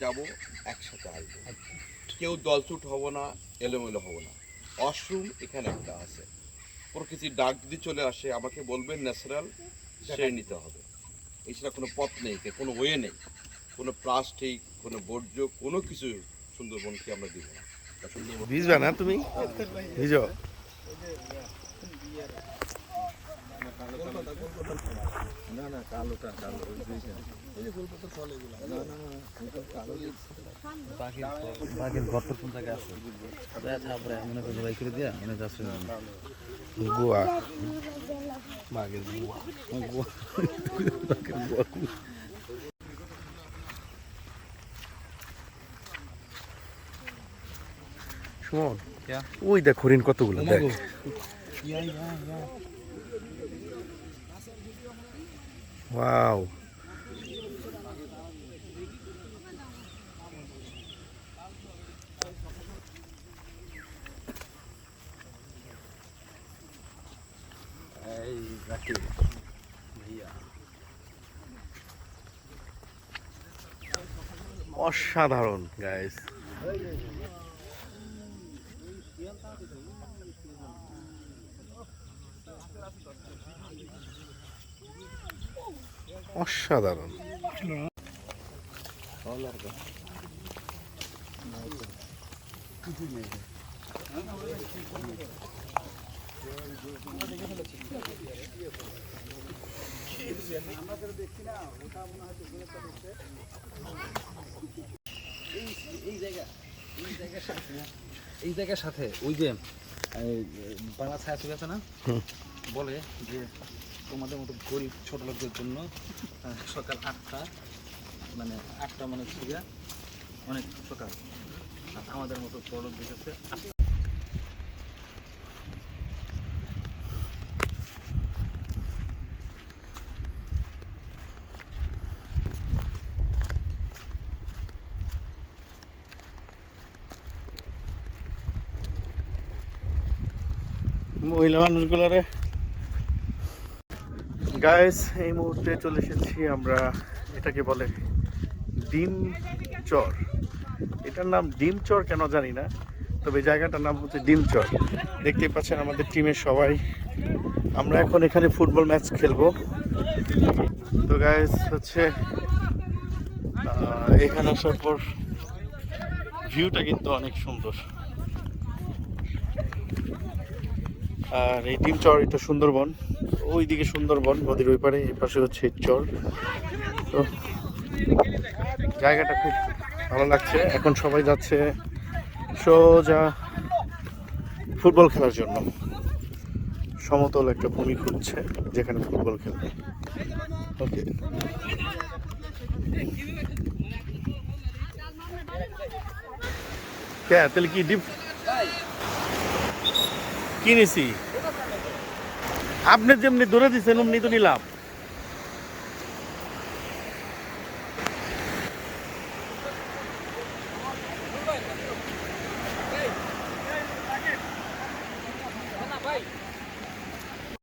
যাব, একসাথে আসবো, কেউ দলছুট হব না, এলোমেলো হব না। ওয়াশরুম এখানে একটা আছে, প্রকৃতির ডাক যদি চলে আসে আমাকে বলবেন, ন্যাচারাল সে নিতে হবে। এছাড়া কোনো পথ নেই, কোনো ওয়ে নেই, কোনো প্লাস্টিক, কোনো বর্জ্য, কোনো কিছু সুন্দরবনকে আমরা দিব না। ভিজবা না তুমি? ভিজো। না না কালোটা কালো বাঘের গর্ত কোন জায়গায় আছে মনে করে বাই করে দিয়া মনে যাচ্ছে গোয়া বাঘের গোয়া সুমন ওই দেখ হরিণ কতগুলো দেখ। ওয়াও অসাধারণ গাইস। অসাধারণ। এই জায়গার সাথে ওই যে বাংলা ছায়াছবি আছে না, বলে যে তোমাদের মতো গরিব ছোট লোকদের জন্য সকাল 8টা মানে 8টা মানে সুবিধা অনেক সকাল, আর আমাদের মতো বড় লোক দেখেছে মহিলা মানুষগুলোরে গাইস এই মুহূর্তে চলে এসেছি আমরা, এটাকে বলে ডিম চর। এটার নাম ডিম চর কেন জানি না, তবে জায়গাটার নাম হচ্ছে ডিম চর। দেখতেই পাচ্ছেন আমাদের টিমের সবাই, আমরা এখন এখানে ফুটবল ম্যাচ খেলবো। তো গাইস হচ্ছে এখানে আসার পর ভিউটা কিন্তু অনেক সুন্দর। আর এই ডিম চর, এটা সুন্দরবন, ওইদিকে সুন্দরবন নদীর ওই পারে, এই পাশে হচ্ছে চর। তো জায়গাটা খুব ভালো লাগছে। এখন সবাই যাচ্ছে সোজা ফুটবল খেলার জন্য, সমতল একটা ভূমি খুঁজছে যেখানে ফুটবল খেলবে। ওকে তাহলে কি ডিপ কিনেছি, আপনি যেমনি ধরে দিচ্ছেন অমনি তো নিলাম। ভাই